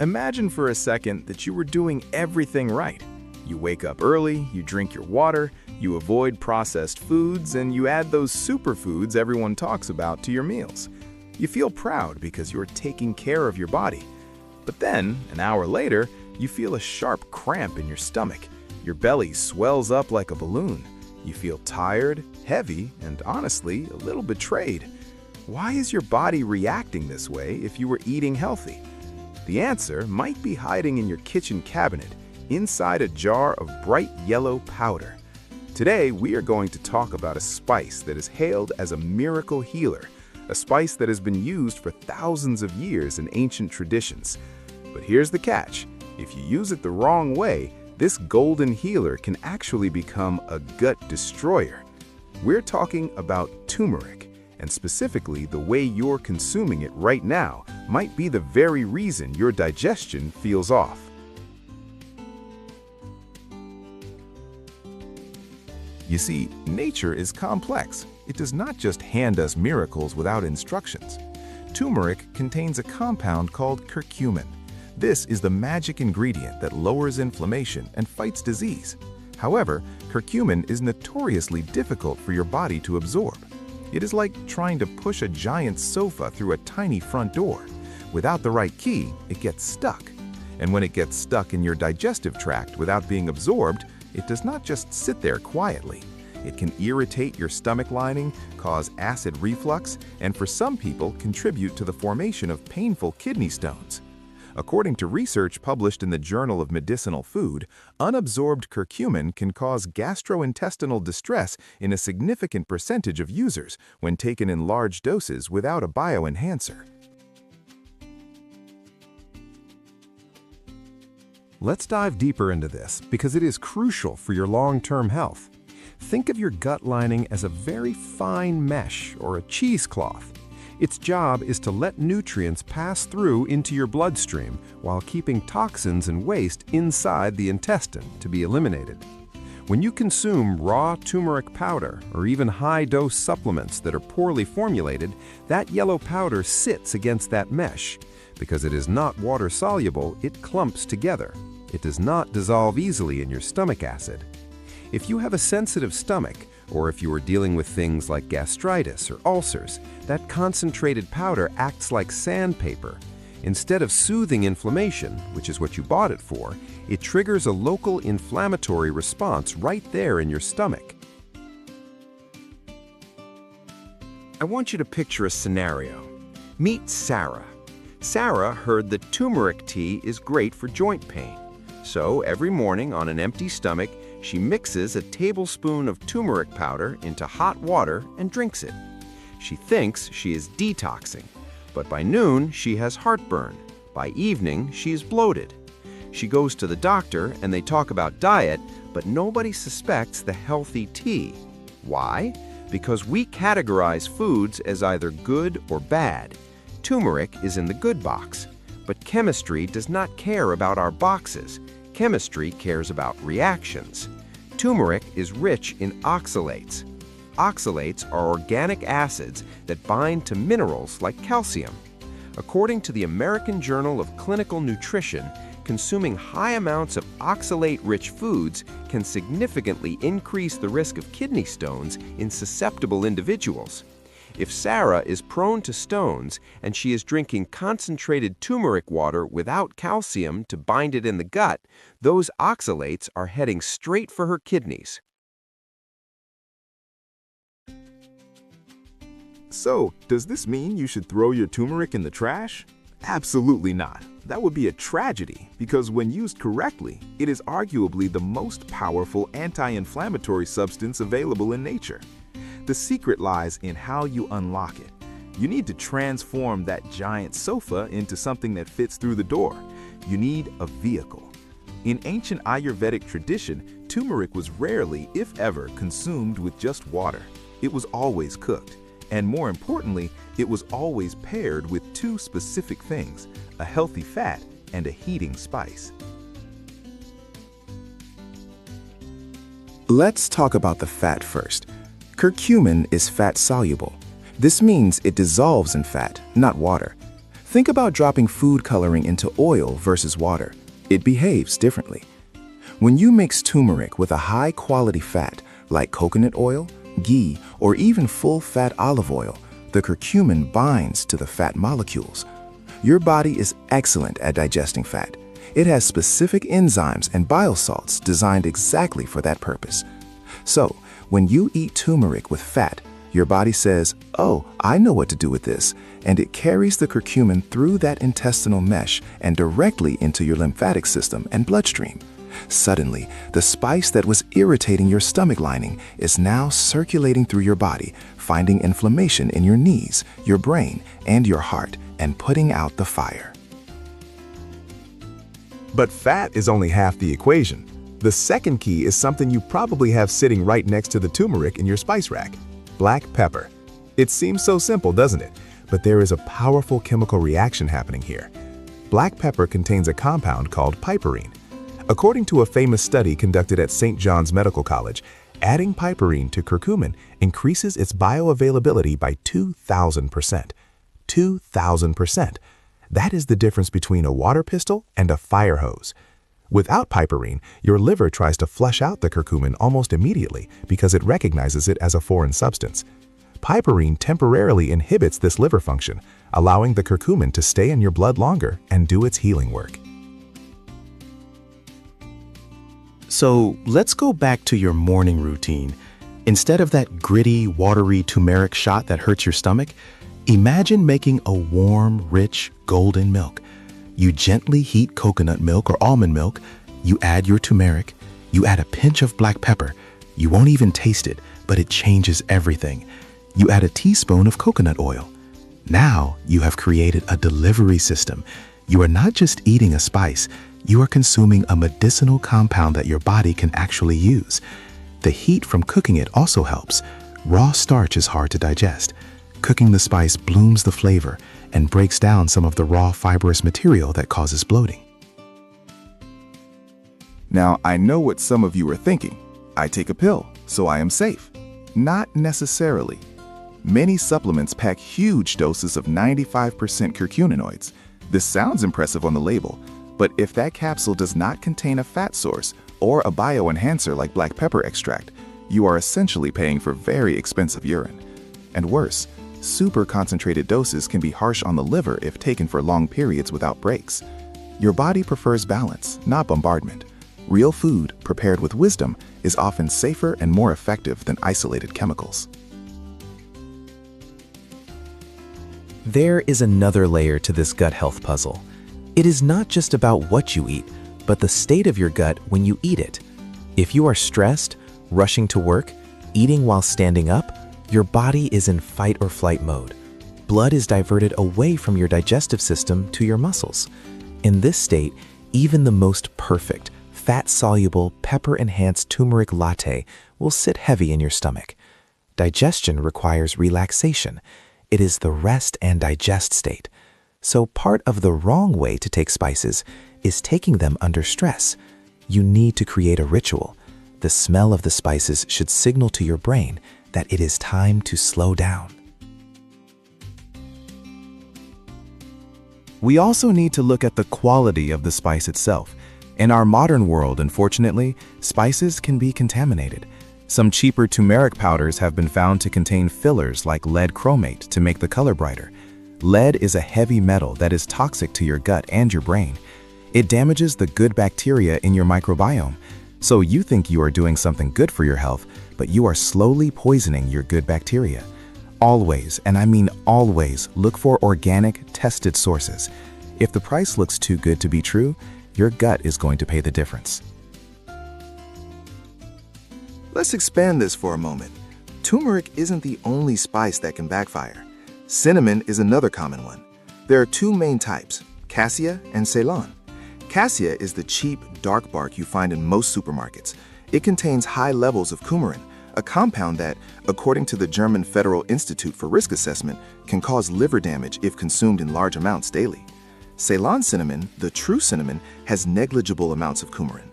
Imagine for a second that you were doing everything right. You wake up early, you drink your water, you avoid processed foods, and you add those superfoods everyone talks about to your meals. You feel proud because you're taking care of your body. But then, an hour later, you feel a sharp cramp in your stomach. Your belly swells up like a balloon. You feel tired, heavy, and honestly, a little betrayed. Why is your body reacting this way if you were eating healthy? The answer might be hiding in your kitchen cabinet, inside a jar of bright yellow powder. Today, we are going to talk about a spice that is hailed as a miracle healer, a spice that has been used for thousands of years in ancient traditions. But here's the catch. If you use it the wrong way, this golden healer can actually become a gut destroyer. We're talking about turmeric, and specifically the way you're consuming it right now might be the very reason your digestion feels off. You see, nature is complex. It does not just hand us miracles without instructions. Turmeric contains a compound called curcumin. This is the magic ingredient that lowers inflammation and fights disease. However, curcumin is notoriously difficult for your body to absorb. It is like trying to push a giant sofa through a tiny front door. Without the right key, it gets stuck. And when it gets stuck in your digestive tract without being absorbed, it does not just sit there quietly. It can irritate your stomach lining, cause acid reflux, and for some people contribute to the formation of painful kidney stones. According to research published in the Journal of Medicinal Food, unabsorbed curcumin can cause gastrointestinal distress in a significant percentage of users when taken in large doses without a bioenhancer. Let's dive deeper into this because it is crucial for your long-term health. Think of your gut lining as a very fine mesh or a cheesecloth. Its job is to let nutrients pass through into your bloodstream while keeping toxins and waste inside the intestine to be eliminated. When you consume raw turmeric powder or even high-dose supplements that are poorly formulated, that yellow powder sits against that mesh. Because it is not water-soluble, it clumps together. It does not dissolve easily in your stomach acid. If you have a sensitive stomach, or if you are dealing with things like gastritis or ulcers, that concentrated powder acts like sandpaper. Instead of soothing inflammation, which is what you bought it for, it triggers a local inflammatory response right there in your stomach. I want you to picture a scenario. Meet Sarah. Sarah heard that turmeric tea is great for joint pain. So every morning on an empty stomach, she mixes a tablespoon of turmeric powder into hot water and drinks it. She thinks she is detoxing, but by noon she has heartburn. By evening she is bloated. She goes to the doctor and they talk about diet, but nobody suspects the healthy tea. Why? Because we categorize foods as either good or bad. Turmeric is in the good box, but chemistry does not care about our boxes. Chemistry cares about reactions. Turmeric is rich in oxalates. Oxalates are organic acids that bind to minerals like calcium. According to the American Journal of Clinical Nutrition, consuming high amounts of oxalate-rich foods can significantly increase the risk of kidney stones in susceptible individuals. If Sarah is prone to stones and she is drinking concentrated turmeric water without calcium to bind it in the gut, those oxalates are heading straight for her kidneys. So, does this mean you should throw your turmeric in the trash? Absolutely not. That would be a tragedy because when used correctly, it is arguably the most powerful anti-inflammatory substance available in nature. The secret lies in how you unlock it. You need to transform that giant sofa into something that fits through the door. You need a vehicle. In ancient Ayurvedic tradition, turmeric was rarely, if ever, consumed with just water. It was always cooked. And more importantly, it was always paired with two specific things, a healthy fat and a heating spice. Let's talk about the fat first. Curcumin is fat-soluble. This means it dissolves in fat, not water. Think about dropping food coloring into oil versus water. It behaves differently. When you mix turmeric with a high-quality fat like coconut oil, ghee, or even full-fat olive oil, the curcumin binds to the fat molecules. Your body is excellent at digesting fat. It has specific enzymes and bile salts designed exactly for that purpose. So, when you eat turmeric with fat, your body says, "Oh, I know what to do with this," and it carries the curcumin through that intestinal mesh and directly into your lymphatic system and bloodstream. Suddenly, the spice that was irritating your stomach lining is now circulating through your body, finding inflammation in your knees, your brain, and your heart, and putting out the fire. But fat is only half the equation. The second key is something you probably have sitting right next to the turmeric in your spice rack: black pepper. It seems so simple, doesn't it? But there is a powerful chemical reaction happening here. Black pepper contains a compound called piperine. According to a famous study conducted at St. John's Medical College, adding piperine to curcumin increases its bioavailability by 2,000%. 2,000%. That is the difference between a water pistol and a fire hose. Without piperine, your liver tries to flush out the curcumin almost immediately because it recognizes it as a foreign substance. Piperine temporarily inhibits this liver function, allowing the curcumin to stay in your blood longer and do its healing work. So let's go back to your morning routine. Instead of that gritty, watery turmeric shot that hurts your stomach, imagine making a warm, rich, golden milk. You gently heat coconut milk or almond milk, you add your turmeric, you add a pinch of black pepper. You won't even taste it, but it changes everything. You add a teaspoon of coconut oil. Now you have created a delivery system. You are not just eating a spice, you are consuming a medicinal compound that your body can actually use. The heat from cooking it also helps. Raw starch is hard to digest. Cooking the spice blooms the flavor and breaks down some of the raw fibrous material that causes bloating. Now, I know what some of you are thinking. I take a pill, so I am safe. Not necessarily. Many supplements pack huge doses of 95% curcuminoids. This sounds impressive on the label, but if that capsule does not contain a fat source or a bioenhancer like black pepper extract, you are essentially paying for very expensive urine. And worse, super concentrated doses can be harsh on the liver if taken for long periods without breaks. Your body prefers balance, not bombardment. Real food, prepared with wisdom, is often safer and more effective than isolated chemicals. There is another layer to this gut health puzzle. It is not just about what you eat, but the state of your gut when you eat it. If you are stressed, rushing to work, eating while standing up, your body is in fight or flight mode. Blood is diverted away from your digestive system to your muscles. In this state, even the most perfect, fat-soluble, pepper-enhanced turmeric latte will sit heavy in your stomach. Digestion requires relaxation. It is the rest and digest state. So part of the wrong way to take spices is taking them under stress. You need to create a ritual. The smell of the spices should signal to your brain that it is time to slow down. We also need to look at the quality of the spice itself. In our modern world, unfortunately, spices can be contaminated. Some cheaper turmeric powders have been found to contain fillers like lead chromate to make the color brighter. Lead is a heavy metal that is toxic to your gut and your brain. It damages the good bacteria in your microbiome. So you think you are doing something good for your health, but you are slowly poisoning your good bacteria. Always, and I mean always, look for organic, tested sources. If the price looks too good to be true, your gut is going to pay the difference. Let's expand this for a moment. Turmeric isn't the only spice that can backfire. Cinnamon is another common one. There are two main types, cassia and Ceylon. Cassia is the cheap, dark bark you find in most supermarkets. It contains high levels of coumarin, a compound that, according to the German Federal Institute for Risk Assessment, can cause liver damage if consumed in large amounts daily. Ceylon cinnamon, the true cinnamon, has negligible amounts of coumarin.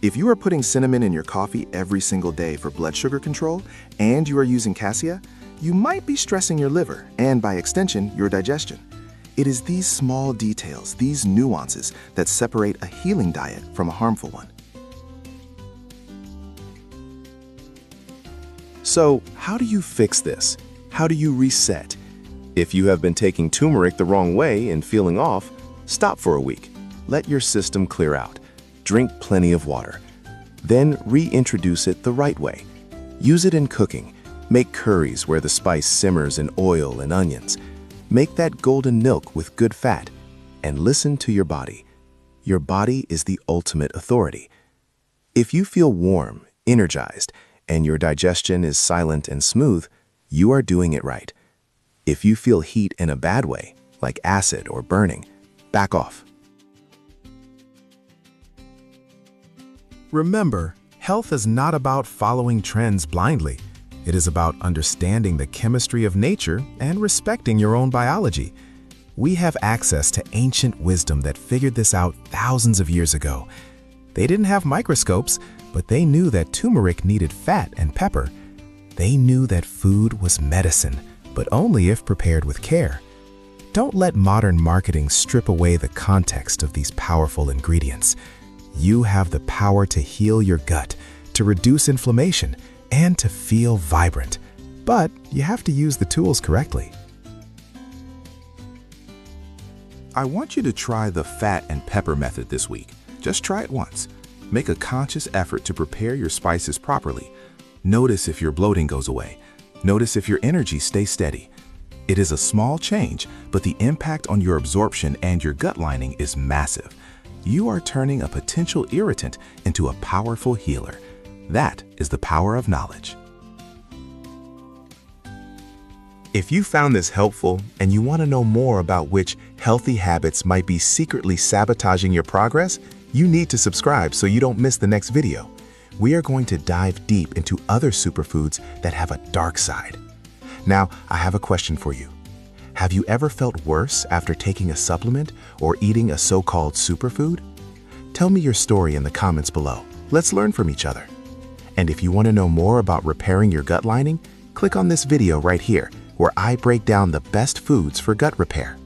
If you are putting cinnamon in your coffee every single day for blood sugar control and you are using cassia, you might be stressing your liver and, by extension, your digestion. It is these small details, these nuances, that separate a healing diet from a harmful one. So, how do you fix this? How do you reset? If you have been taking turmeric the wrong way and feeling off, stop for a week. Let your system clear out. Drink plenty of water. Then reintroduce it the right way. Use it in cooking. Make curries where the spice simmers in oil and onions. Make that golden milk with good fat. And listen to your body. Your body is the ultimate authority. If you feel warm, energized, and your digestion is silent and smooth, you are doing it right. If you feel heat in a bad way, like acid or burning, back off. Remember, health is not about following trends blindly. It is about understanding the chemistry of nature and respecting your own biology. We have access to ancient wisdom that figured this out thousands of years ago. They didn't have microscopes, but they knew that turmeric needed fat and pepper. They knew that food was medicine, but only if prepared with care. Don't let modern marketing strip away the context of these powerful ingredients. You have the power to heal your gut, to reduce inflammation, and to feel vibrant. But you have to use the tools correctly. I want you to try the fat and pepper method this week. Just try it once. Make a conscious effort to prepare your spices properly. Notice if your bloating goes away. Notice if your energy stays steady. It is a small change, but the impact on your absorption and your gut lining is massive. You are turning a potential irritant into a powerful healer. That is the power of knowledge. If you found this helpful and you want to know more about which healthy habits might be secretly sabotaging your progress, you need to subscribe so you don't miss the next video. We are going to dive deep into other superfoods that have a dark side. Now, I have a question for you. Have you ever felt worse after taking a supplement or eating a so-called superfood? Tell me your story in the comments below. Let's learn from each other. And if you want to know more about repairing your gut lining, click on this video right here, where I break down the best foods for gut repair.